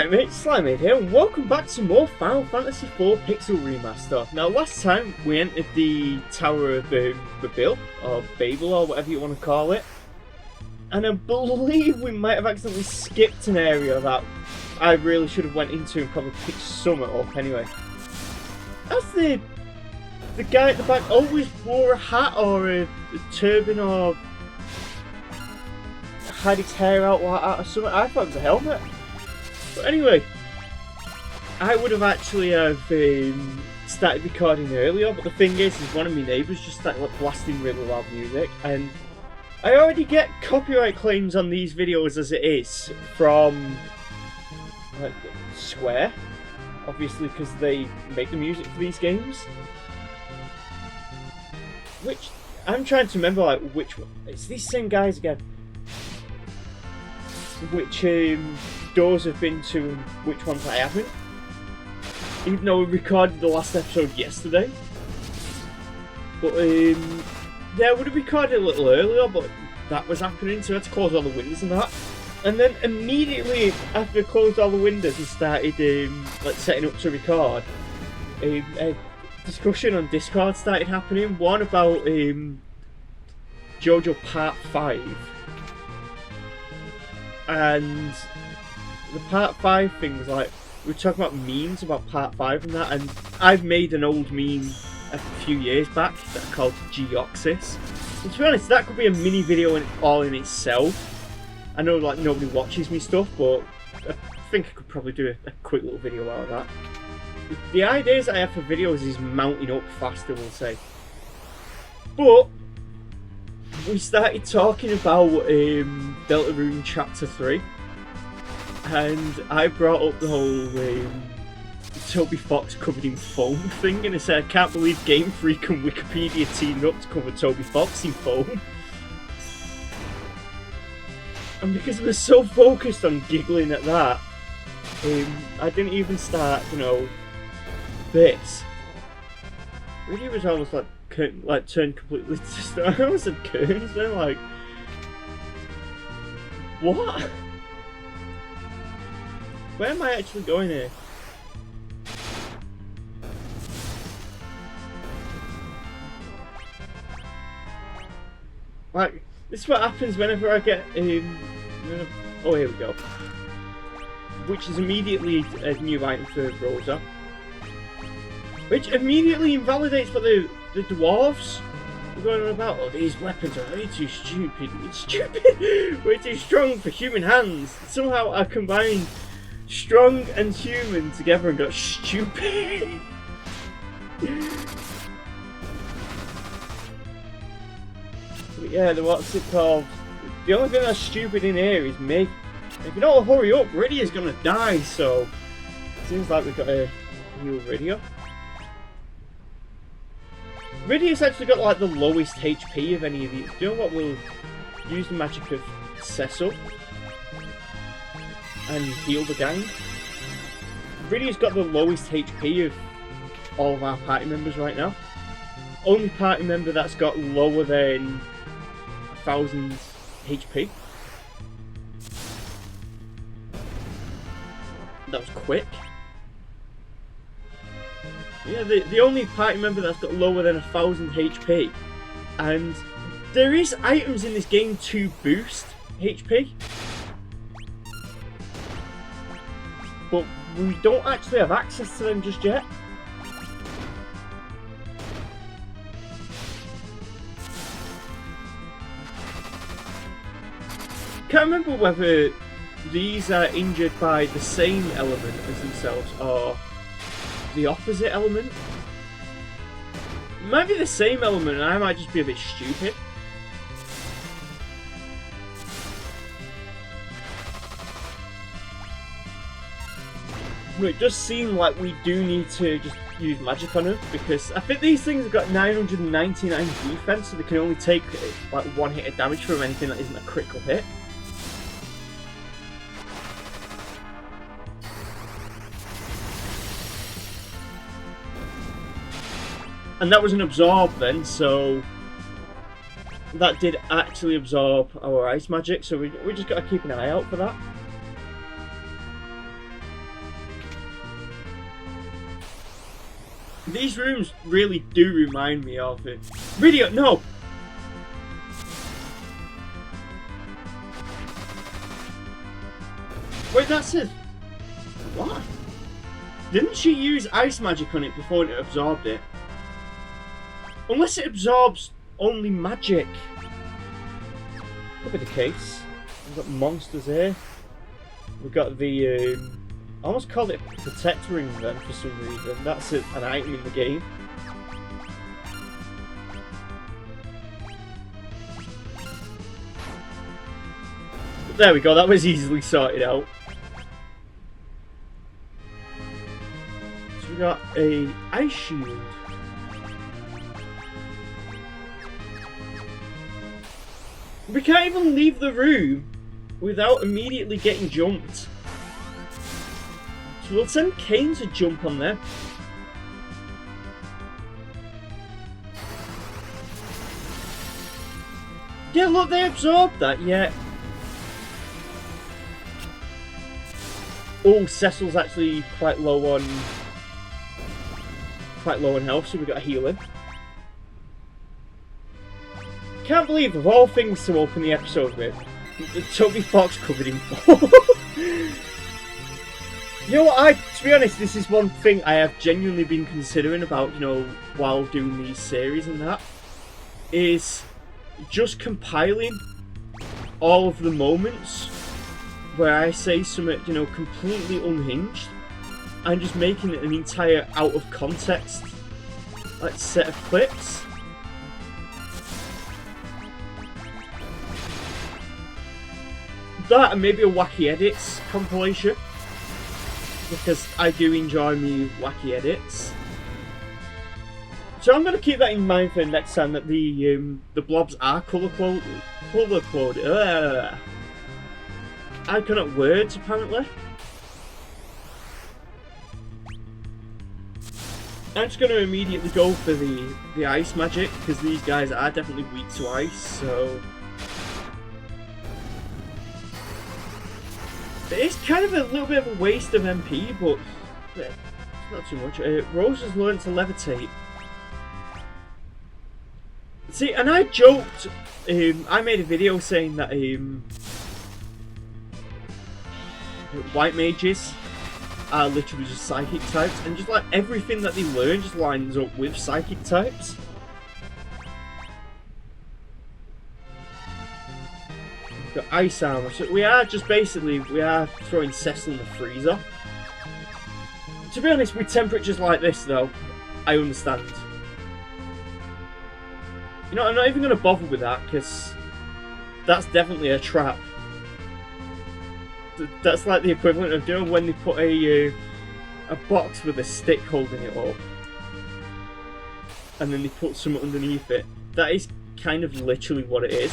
Alright mate, Slimade here, and welcome back to more Final Fantasy IV Pixel Remaster. Now last time we entered the Tower of Babel, or Babel, or whatever you want to call it. And I believe we might have accidentally skipped an area that I really should have went into and probably picked some up anyway. As the guy at the back always wore a hat or a turban or had his hair out like that or something. I thought it was a helmet. But anyway, I would have actually started recording earlier, but the thing is one of my neighbours just started like blasting really loud music, and I already get copyright claims on these videos as it is from like Square, obviously because they make the music for these games. Which I'm trying to remember like which one. It's these same guys again. Which doors I've been to and which ones I haven't. Even though we recorded the last episode yesterday. But yeah, I would have recorded a little earlier, but that was happening, so I had to close all the windows and that. And then immediately after I closed all the windows and started like setting up to record, a discussion on Discord started happening. One about JoJo Part 5. And the Part 5 thing was like, we were talking about memes about Part 5 and that, and I've made an old meme a few years back that I called Geoxys. And to be honest, that could be a mini video all in itself. I know like nobody watches me stuff, but I think I could probably do a quick little video out of that. The ideas I have for videos is mounting up faster, we'll say. But we started talking about Deltarune Chapter 3, and I brought up the whole Toby Fox covered in foam thing, and I said I can't believe Game Freak and Wikipedia teamed up to cover Toby Fox in foam. And because I was so focused on giggling at that, I didn't even start, you know, this. Really was almost like turned completely to I almost said curtains then, like, what? Where am I actually going here? Like, this is what happens whenever I get oh, here we go. Which is immediately a new item for Rosa. Which immediately invalidates what the dwarves were going on about. Oh, these weapons are way too stupid. It's stupid! Way too strong for human hands. Somehow I combined strong and human together and got stupid. But yeah, what's it called? The only thing that's stupid in here is me. If you don't hurry up, Rydia's gonna die, so it seems like we've got a new Rydia. Rydia's actually got like the lowest HP of any of these. Do you know what? We'll use the magic of Cecil and heal the gang. Rydia's got the lowest HP of all of our party members right now. Only party member that's got lower than 1,000 HP. That was quick. Yeah, the only party member that's got lower than 1,000 HP. And there is items in this game to boost HP. But we don't actually have access to them just yet. Can't remember whether these are injured by the same element as themselves or the opposite element. It might be the same element and I might just be a bit stupid. But it does seem like we do need to just use magic on them, because I think these things have got 999 defense, so they can only take like one hit of damage from anything that isn't a critical hit. And that was an absorb then, so that did actually absorb our ice magic, so we just got to keep an eye out for that. These rooms really do remind me of it. Video, no! Wait, that's it. What? Didn't she use ice magic on it before it absorbed it? Unless it absorbs only magic. Could be the case. We've got monsters here. We've got the, I almost called it Protect Ring then for some reason. That's an item in the game. But there we go, that was easily sorted out. So we got a ice shield. We can't even leave the room without immediately getting jumped. So we'll send Kane to jump on there. Yeah, look, they absorbed that, yeah. Oh, Cecil's actually quite low on health, so we've got to heal him. Can't believe, of all things to open the episode with, Toby Fox covered in blood. You know what, to be honest, this is one thing I have genuinely been considering about, you know, while doing these series and that, is just compiling all of the moments where I say something, you know, completely unhinged, and just making it an entire out of context, like, set of clips. That and maybe a wacky edits compilation, because I do enjoy me wacky edits. So I'm going to keep that in mind for next time, that the blobs are colour coded. I cannot words apparently. I'm just going to immediately go for the ice magic, because these guys are definitely weak to ice, so it's kind of a little bit of a waste of MP, but it's not too much. Rose has learned to levitate. See, and I joked, I made a video saying that white mages are literally just psychic types, and just like everything that they learn just lines up with psychic types. We've got ice armor, so we are just basically, we are throwing Cecil in the freezer. To be honest, with temperatures like this though, I understand. You know, I'm not even going to bother with that, because that's definitely a trap. That's like the equivalent of, you know, when they put a box with a stick holding it up, and then they put something underneath it. That is kind of literally what it is.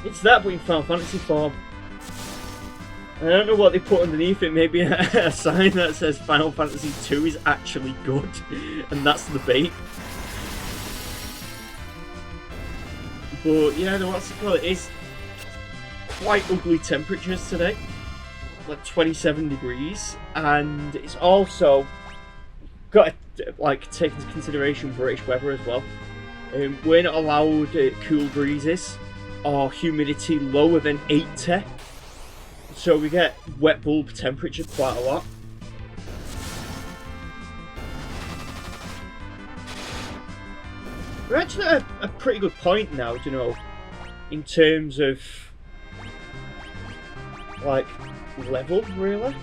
It's that, but in Final Fantasy form. I don't know what they put underneath it. Maybe a sign that says Final Fantasy 2 is actually good, and that's the bait. But yeah, no, what's it called? It is quite ugly temperatures today, like 27 degrees, and it's also got to like take into consideration British weather as well. We're not allowed cool breezes or humidity lower than 80, so we get wet bulb temperature quite a lot. We're actually at a pretty good point now, you know, in terms of like level, really.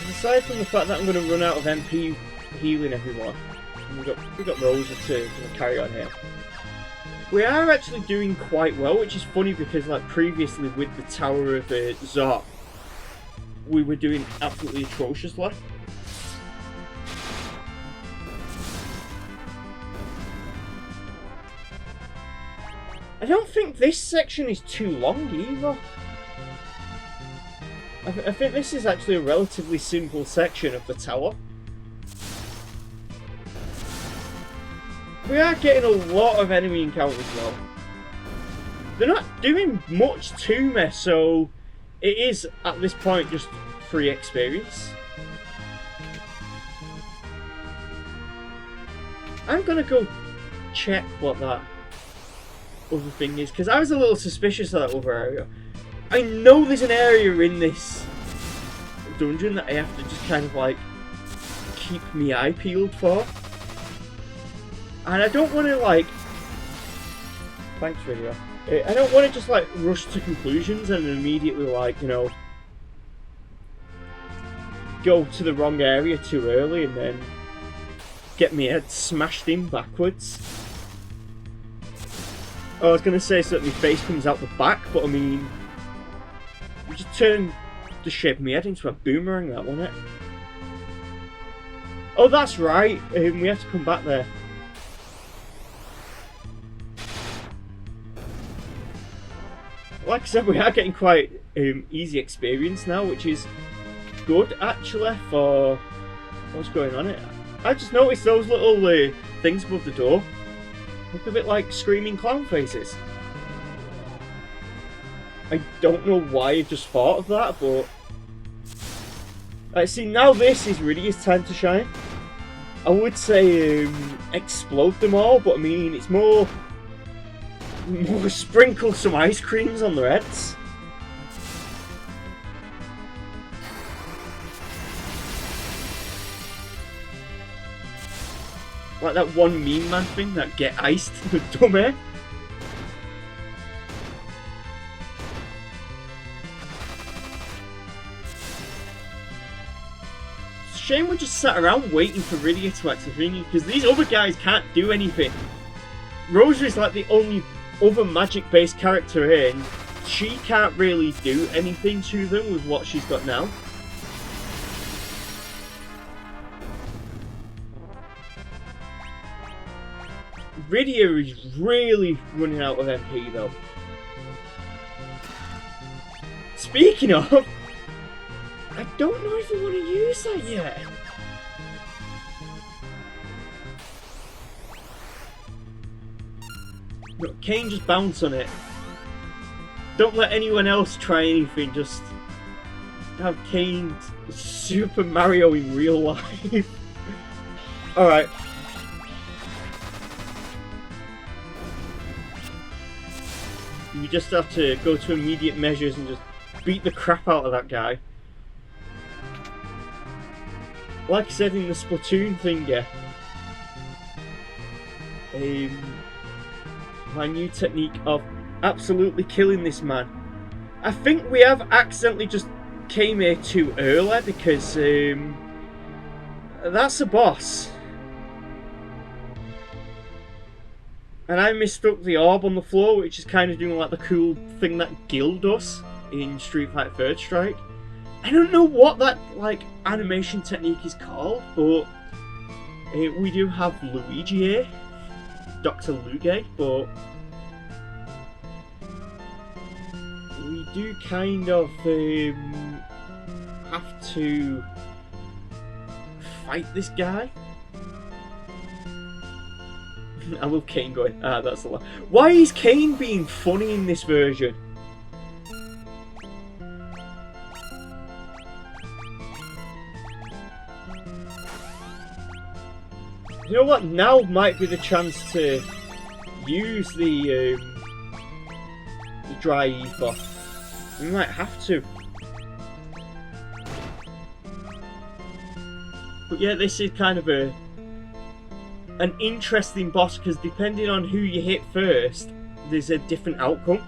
Aside from the fact that I'm going to run out of MP healing everyone, and we've got Rosa to carry on here. We are actually doing quite well, which is funny because like previously with the Tower of Zot, we were doing absolutely atrociously. I don't think this section is too long either. I think this is actually a relatively simple section of the tower. We are getting a lot of enemy encounters though. They're not doing much to me, so it is at this point just free experience. I'm gonna go check what that other thing is, because I was a little suspicious of that other area. I know there's an area in this dungeon that I have to just kind of like keep my eye peeled for. And I don't want to like... Thanks, video. I don't want to just like rush to conclusions and immediately like, you know, go to the wrong area too early and then get my head smashed in backwards. I was going to say so that my face comes out the back, but I mean, you just turn the shape of my head into a boomerang, that, wasn't it? Oh, that's right. We have to come back there. Like I said, we are getting quite easy experience now, which is good actually for what's going on here. I just noticed those little things above the door look a bit like screaming clown faces. I don't know why I just thought of that, but see, now this is really his time to shine. I would say explode them all, but I mean it's more sprinkle some ice creams on their heads. Like that one meme man thing, that get iced, the dummy. Shame we just sat around waiting for Rydia to actually finish, because these other guys can't do anything. Rosary's like the only other magic-based character here, and she can't really do anything to them with what she's got now. Rydia is really running out of MP though. Speaking of, I don't know if I want to use that yet. Look, Kane, just bounce on it. Don't let anyone else try anything, just have Kane Super Mario in real life. Alright. You just have to go to immediate measures and just beat the crap out of that guy. Like I said in the Splatoon thing, yeah. My new technique of absolutely killing this man. I think we have accidentally just came here too early because that's a boss. And I mistook the orb on the floor, which is kind of doing like the cool thing that Gil does in Street Fighter Third Strike. I don't know what that like animation technique is called, but we do have Luigi here, Dr. Luge, but we do kind of have to fight this guy. I love Kane going, that's a lot. Why is Kane being funny in this version? You know what? Now might be the chance to use the dry ether. We might have to. But yeah, this is kind of an interesting boss, because depending on who you hit first, there's a different outcome.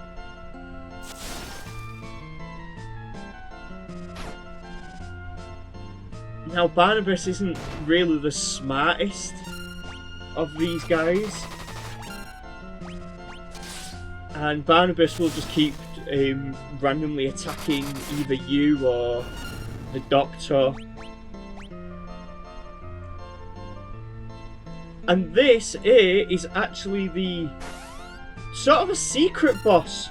Now, Barnabas isn't really the smartest of these guys, and Barnabas will just keep randomly attacking either you or the Doctor. And this here is actually the sort of a secret boss.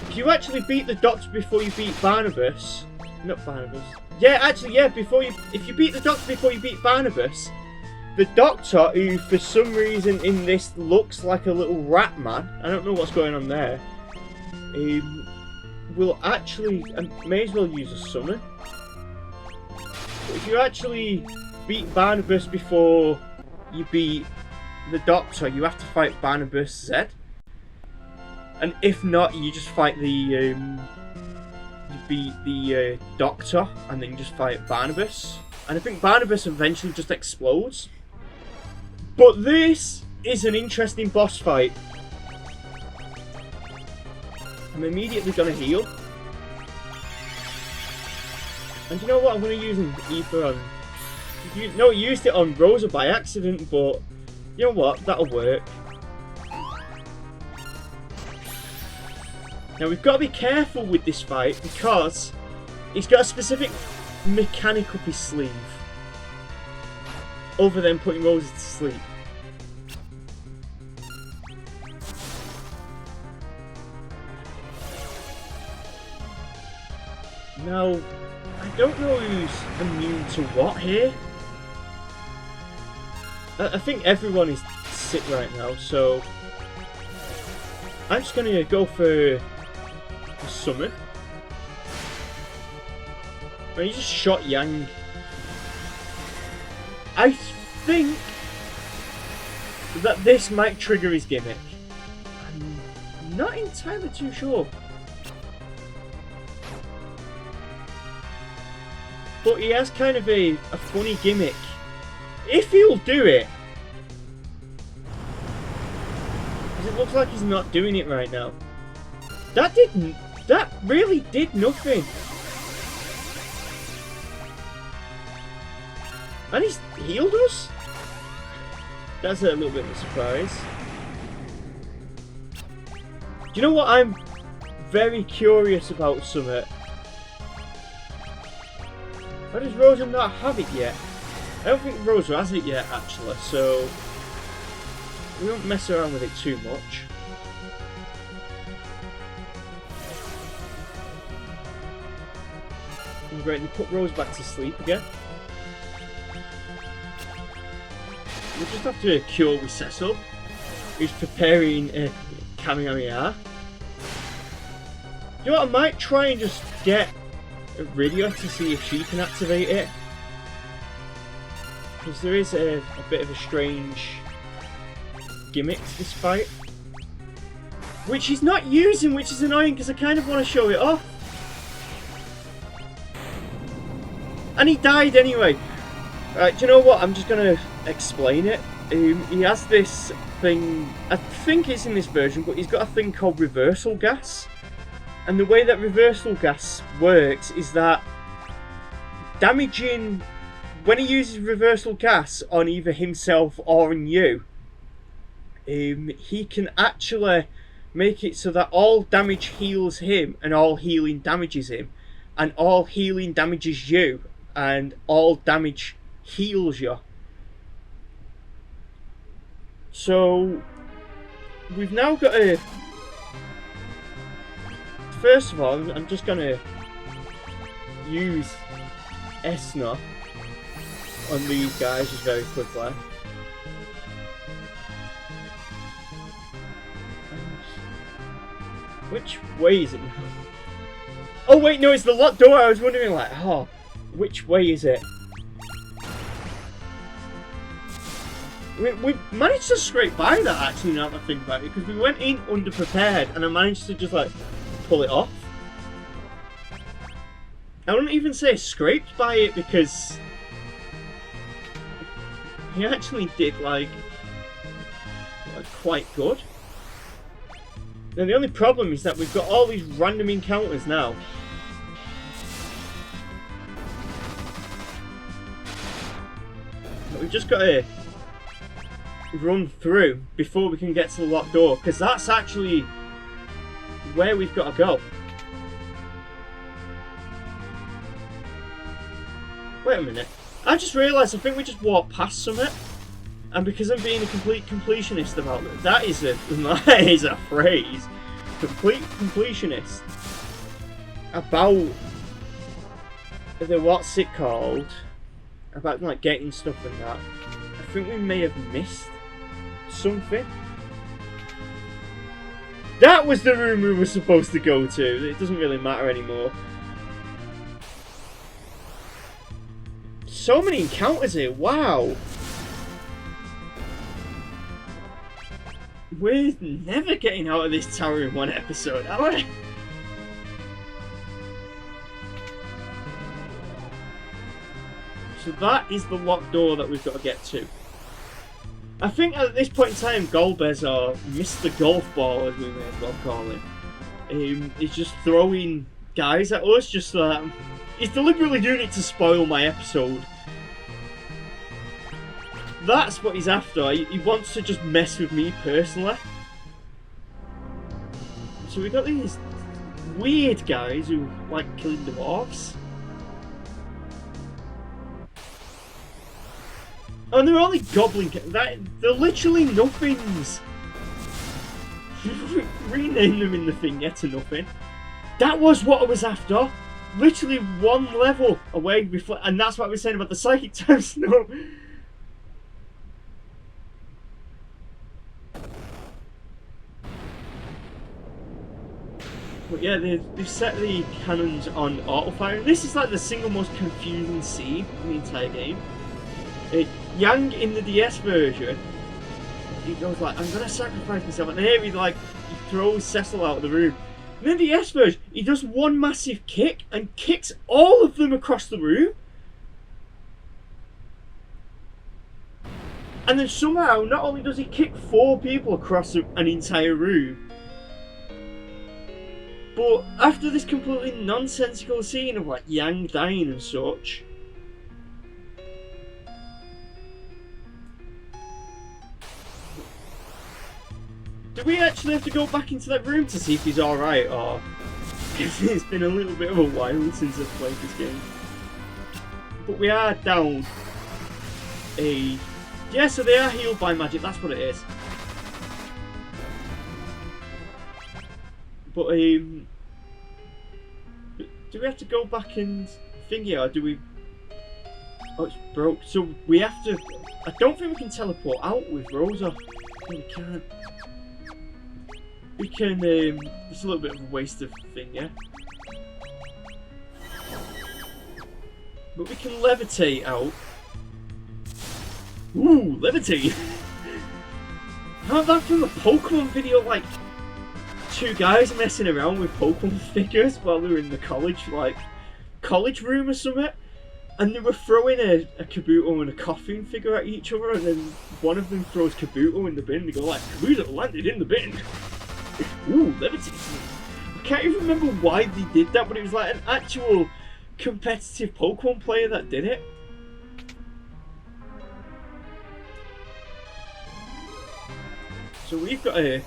If you actually beat the Doctor before you beat Barnabas, not Barnabas. Yeah, actually, yeah. If you beat the Doctor before you beat Barnabas, the Doctor, who for some reason in this looks like a little rat man, I don't know what's going on there, will actually, and may as well use a summon. But if you actually beat Barnabas before you beat the Doctor, you have to fight Barnabas Z. And if not, you just fight the you beat the Doctor, and then you just fight Barnabas. And I think Barnabas eventually just explodes. But this is an interesting boss fight. I'm immediately gonna heal. And you know what? I'm gonna use an ether on. No, I used it on Rosa by accident, but you know what? That'll work. Now we've got to be careful with this fight because he's got a specific mechanic up his sleeve. Other than putting Rosa to sleep. Now, I don't know who's immune to what here. I think everyone is sick right now, so I'm just going to go for summon. When he just shot Yang. I think that this might trigger his gimmick. I'm not entirely too sure. But he has kind of a funny gimmick. If he'll do it. Because it looks like he's not doing it right now. That really did nothing. And he's healed us? That's a little bit of a surprise. Do you know what I'm very curious about, Summit? Why does Rosa not have it yet? I don't think Rosa has it yet, actually, so we won't mess around with it too much. I'm going to put Rose back to sleep again. We just have to cure with Cecil, who's preparing a Kamehameha. You know what, I might try and just get Rydia to see if she can activate it. Because there is a bit of a strange gimmick to this fight. Which he's not using, which is annoying because I kind of want to show it off. And he died anyway. Right, do you know what? I'm just going to explain it. He has this thing, I think it's in this version, but he's got a thing called reversal gas. And the way that reversal gas works is that damaging, when he uses reversal gas on either himself or on you, he can actually make it so that all damage heals him and all healing damages him, and all healing damages you, and all damage heals you. So we've now got a... First of all, I'm just going to use Esna on these guys just very quickly. Which way is it now? Oh wait, no, it's the locked door. I was wondering, like, oh, which way is it? We managed to scrape by that, actually, now that I think about it, because we went in underprepared and I managed to just, like, pull it off. I wouldn't even say scraped by it because he actually did like quite good. Now the only problem is that we've got all these random encounters now. But we've just got to run through before we can get to the locked door, because that's actually where we've got to go. Wait a minute. I just realised I think we just walked past something. And because I'm being a complete completionist about it, that is a phrase. Complete completionist. About the what's it called? About like getting stuff and that. I think we may have missed something. That was the room we were supposed to go to. It doesn't really matter anymore. So many encounters here, wow! We're never getting out of this tower in one episode, are we? So that is the locked door that we've got to get to. I think at this point in time, Golbez, or Mr. Golf Ball as we may as well call him, is just throwing guys at us, just so that he's deliberately doing it to spoil my episode. That's what he's after. He wants to just mess with me personally. So we got these weird guys who like killing dwarves. Oh, and they're only goblin. They're literally nothings. Rename them in the thing, yeah, to nothing. That was what I was after. Literally one level away, and that's what I was saying about the psychic time snow. But yeah, they've set the cannons on auto-fire. This is like the single most confusing scene in the entire game. Yang in the DS version, he goes like, I'm gonna sacrifice myself, and here he throws Cecil out of the room. And in the DS version, he does one massive kick and kicks all of them across the room. And then somehow, not only does he kick 4 people across an entire room, but after this completely nonsensical scene of like Yang dying and such, do we actually have to go back into that room to see if he's alright, or it's been a little bit of a while since I've played this game. But we are down a... Yeah, so they are healed by magic, that's what it is. But, do we have to go back and thingy, or do we... Oh, it's broke. So we have to... I don't think we can teleport out with Rosa. No, we can't. We can, it's a little bit of a waste of thing, yeah? But we can levitate out. Ooh, levitate! How about from a Pokemon video, like, 2 guys messing around with Pokemon figures while they were in the college room or something? And they were throwing a Kabuto and a Koffing figure at each other, and then one of them throws Kabuto in the bin, and they go like, Kabuto landed in the bin! Ooh, levitating. I can't even remember why they did that, but it was like an actual competitive Pokemon player that did it. So we've got to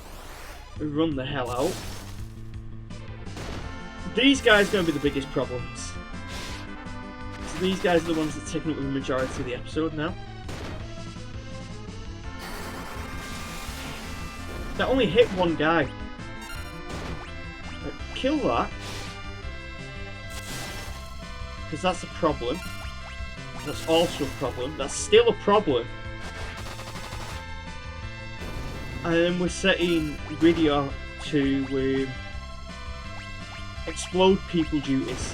run the hell out. These guys are going to be the biggest problems. So these guys are the ones that are taking up the majority of the episode now. That only hit one guy. Right, kill that. Because that's a problem. That's also a problem. That's still a problem. And then we're setting Rydia to explode people duties.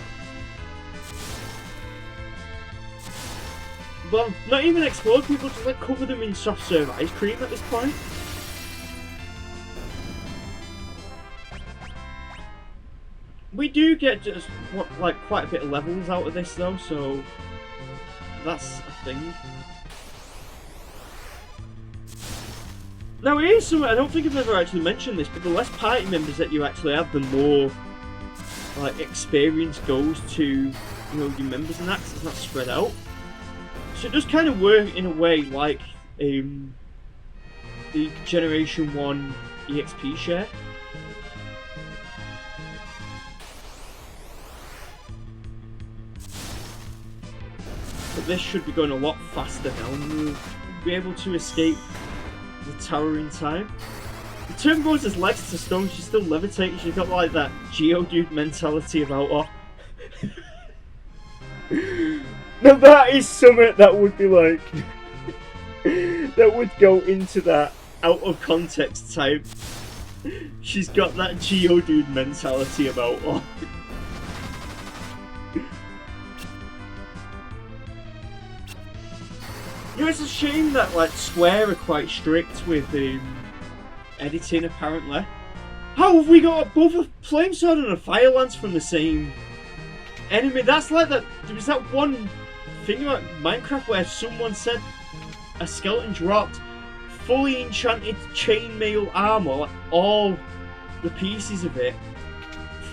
Well, not even explode people, just like cover them in soft serve ice cream at this point. We do get just like quite a bit of levels out of this though, so that's a thing. Now here's something, I don't think I've ever actually mentioned this, but the less party members that you actually have, the more like experience goes to, you know, your members and that, 'cause it's not spread out. So it does kind of work in a way like the Generation 1 EXP share. But this should be going a lot faster now, and we'll be able to escape the tower in time. The turn Rosa's legs to stone, she's still levitating, she's got like that Geodude mentality about her. Now that is something that would be like, that would go into that out of context type. She's got that Geodude mentality about her. You know, it's a shame that like Square are quite strict with editing apparently. How have we got both a flame sword and a fire lance from the same enemy? That's like that. There was that one thing about Minecraft where someone said a skeleton dropped fully enchanted chainmail armor, like all the pieces of it,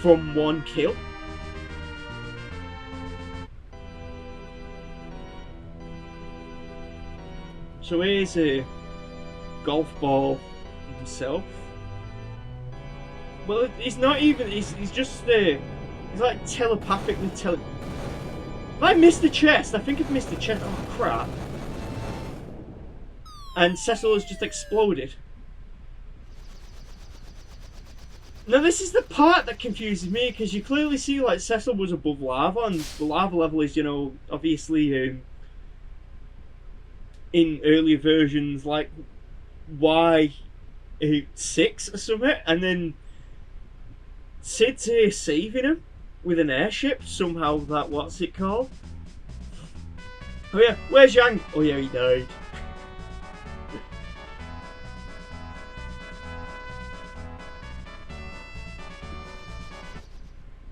from one kill. So here's a golf ball himself. Well, he's not even. He's just. He's like telepathically telling. Have I missed the chest? I think I've missed the chest. Oh crap! And Cecil has just exploded. Now this is the part that confuses me, because you clearly see like Cecil was above lava, and the lava level is, you know, obviously in earlier versions like Y6 or something, and then Sid's here saving him with an airship somehow. That, what's it called? Oh yeah, where's Yang? Oh yeah, he died.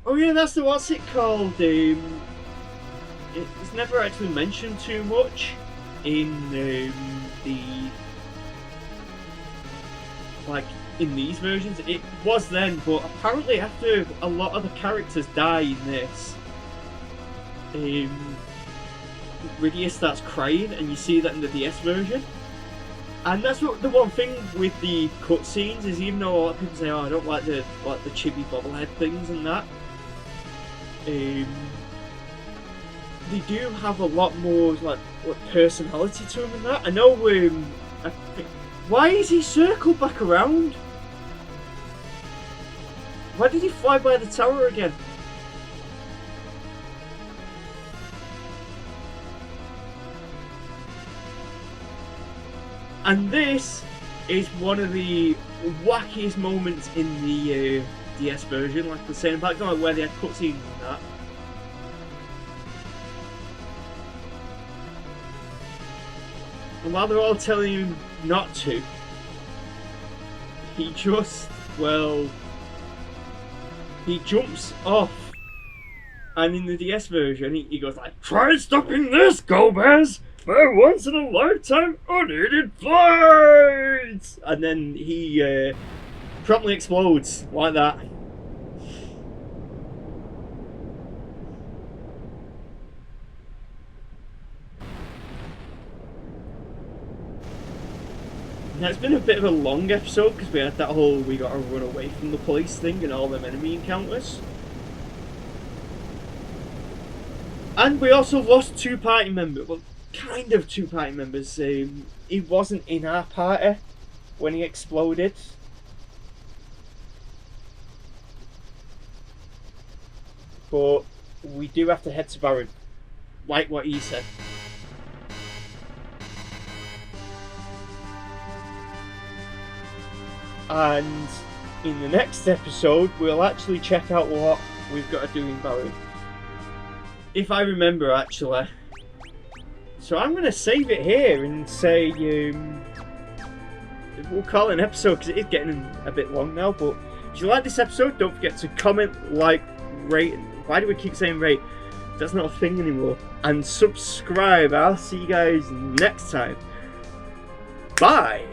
Oh yeah, that's the, what's it called? It's never actually mentioned too much in the like in these versions. It was then, but apparently after a lot of the characters die in this, Rydia starts crying, and you see that in the DS version. And that's what the one thing with the cutscenes is, even though a lot of people say, "Oh, I don't like the chibi bobblehead things and that," they do have a lot more like personality to them and that. I know. I think, why is he circled back around? Why did he fly by the tower again? And this is one of the wackiest moments in the DS version, like I was saying about where they had cutscenes and that. And while they're all telling him not to, he just, well, he jumps off. And in the DS version, he goes like, "Try stopping this, Go Bears! My once in a lifetime unneeded flight!" And then he promptly explodes like that. Now, it's been a bit of a long episode because we had that whole we gotta run away from the police thing and all them enemy encounters. And we also lost two party members, well, kind of two party members. He wasn't in our party when he exploded. But we do have to head to Baron, like what he said. And in the next episode, we'll actually check out what we've got to do in Baron. If I remember, actually. So I'm going to save it here and say, we'll call it an episode because it is getting a bit long now. But if you like this episode, don't forget to comment, like, rate. Why do we keep saying rate? That's not a thing anymore. And subscribe. I'll see you guys next time. Bye!